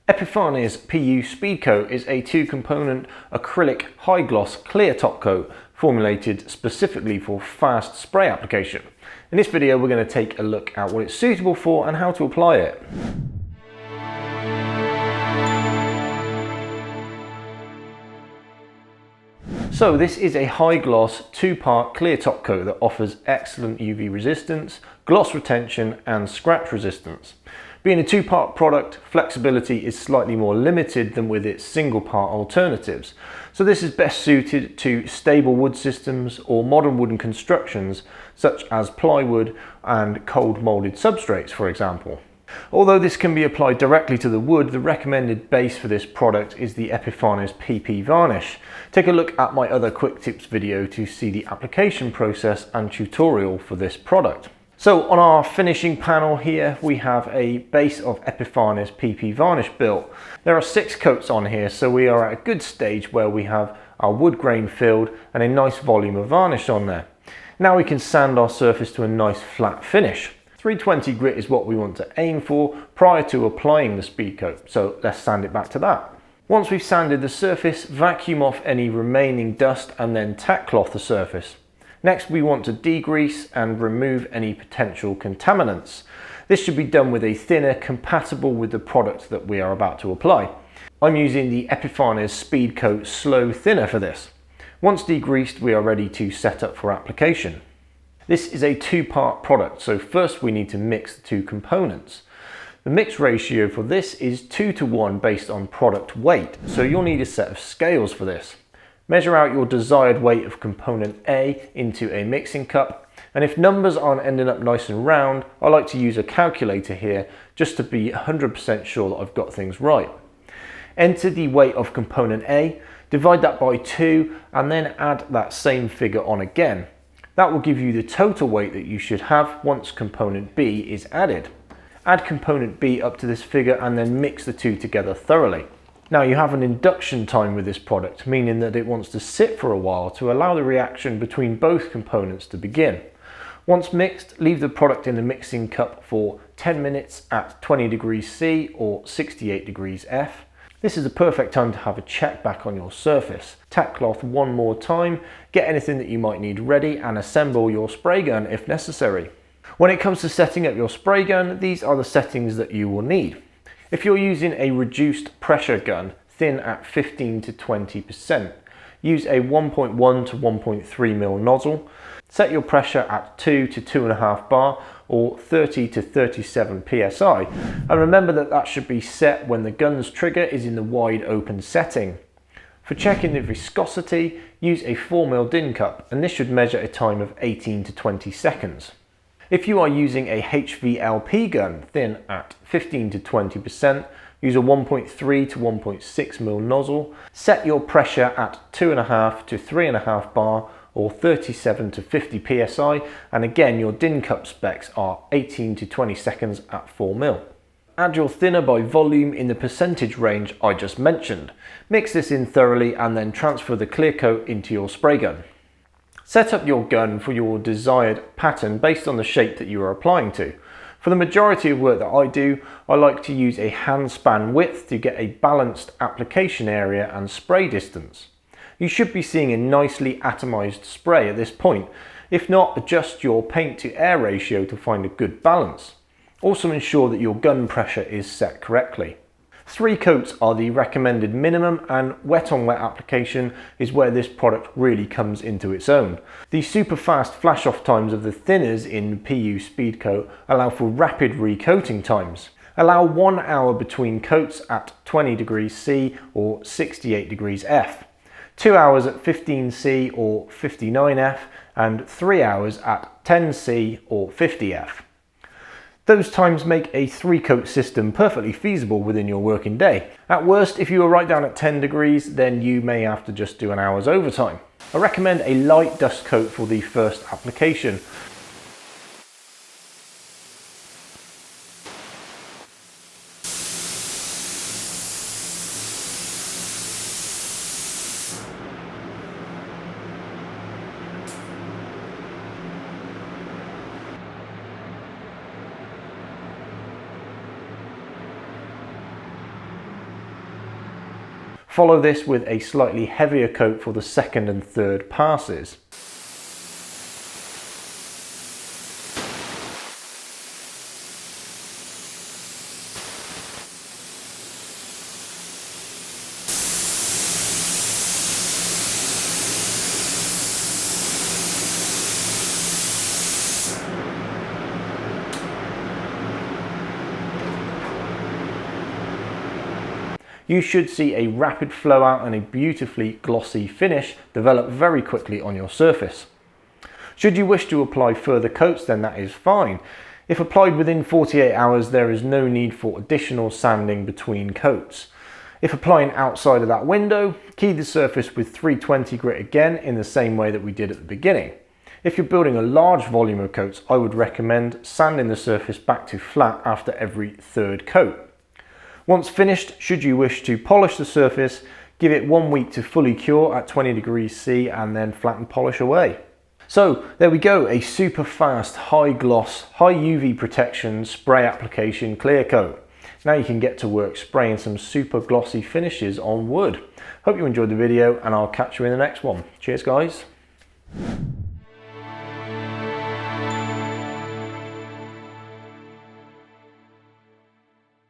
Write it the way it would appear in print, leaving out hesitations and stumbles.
Epifanes PU Speedcoat is a two-component acrylic high-gloss clear top coat formulated specifically for fast spray application. In this video we're going to take a look at what it's suitable for and how to apply it. So this is a high-gloss two-part clear top coat that offers excellent UV resistance, gloss retention and scratch resistance. Being a two-part product, flexibility is slightly more limited than with its single-part alternatives. So this is best suited to stable wood systems or modern wooden constructions such as plywood and cold molded substrates, for example. Although this can be applied directly to the wood, the recommended base for this product is the Epifanes PP varnish. Take a look at my other quick tips video to see the application process and tutorial for this product. So on our finishing panel here we have a base of Epifanes PP varnish built. There are 6 coats on here, so we are at a good stage where we have our wood grain filled and a nice volume of varnish on there. Now we can sand our surface to a nice flat finish. 320 grit is what we want to aim for prior to applying the speed coat, so let's sand it back to that. Once we've sanded the surface, vacuum off any remaining dust and then tack cloth the surface. Next we want to degrease and remove any potential contaminants. This should be done with a thinner compatible with the product that we are about to apply. I'm using the Epifanes Speedcoat Slow Thinner for this. Once degreased we are ready to set up for application. This is a two-part product, so first we need to mix the two components. The mix ratio for this is 2:1 based on product weight, so you'll need a set of scales for this. Measure out your desired weight of component A into a mixing cup, and if numbers aren't ending up nice and round, I like to use a calculator here just to be 100% sure that I've got things right. Enter the weight of component A, divide that by 2 and then add that same figure on again. That will give you the total weight that you should have once component B is added. Add component B up to this figure and then mix the two together thoroughly. Now you have an induction time with this product, meaning that it wants to sit for a while to allow the reaction between both components to begin. Once mixed, leave the product in the mixing cup for 10 minutes at 20 degrees C or 68 degrees F. This is a perfect time to have a check back on your surface. Tack cloth one more time, get anything that you might need ready and assemble your spray gun if necessary. When it comes to setting up your spray gun, these are the settings that you will need. If you're using a reduced pressure gun, thin at 15 to 20%, use a 1.1 to 1.3 mm nozzle. Set your pressure at 2 to 2.5 bar or 30 to 37 psi, and remember that that should be set when the gun's trigger is in the wide open setting. For checking the viscosity, use a 4 mm DIN cup, and this should measure a time of 18 to 20 seconds. If you are using a HVLP gun, thin at 15 to 20%, use a 1.3 to 1.6 mm nozzle. Set your pressure at 2.5 to 3.5 bar or 37 to 50 psi, and again your DIN cup specs are 18 to 20 seconds at 4 mm. Add your thinner by volume in the percentage range I just mentioned. Mix this in thoroughly and then transfer the clear coat into your spray gun. Set up your gun for your desired pattern based on the shape that you are applying to. For the majority of work that I do, I like to use a hand span width to get a balanced application area and spray distance. You should be seeing a nicely atomized spray at this point. If not, adjust your paint to air ratio to find a good balance. Also ensure that your gun pressure is set correctly. 3 coats are the recommended minimum, and wet on wet application is where this product really comes into its own. The super fast flash off times of the thinners in PU Speedcoat allow for rapid recoating times. Allow 1 hour between coats at 20 degrees C or 68 degrees F, 2 hours at 15 C or 59 F, and 3 hours at 10 C or 50 F. Those times make a 3-coat system perfectly feasible within your working day. At worst, if you are right down at 10 degrees, then you may have to just do an hour's overtime. I recommend a light dust coat for the first application. Follow this with a slightly heavier coat for the second and third passes. You should see a rapid flow out and a beautifully glossy finish develop very quickly on your surface. Should you wish to apply further coats, then that is fine. If applied within 48 hours, there is no need for additional sanding between coats. If applying outside of that window, key the surface with 320 grit again in the same way that we did at the beginning. If you're building a large volume of coats, I would recommend sanding the surface back to flat after every third coat. Once finished, should you wish to polish the surface, give it 1 week to fully cure at 20 degrees C and then flatten polish away. So there we go, a super fast, high gloss, high UV protection spray application clear coat. Now you can get to work spraying some super glossy finishes on wood. Hope you enjoyed the video and I'll catch you in the next one. Cheers guys.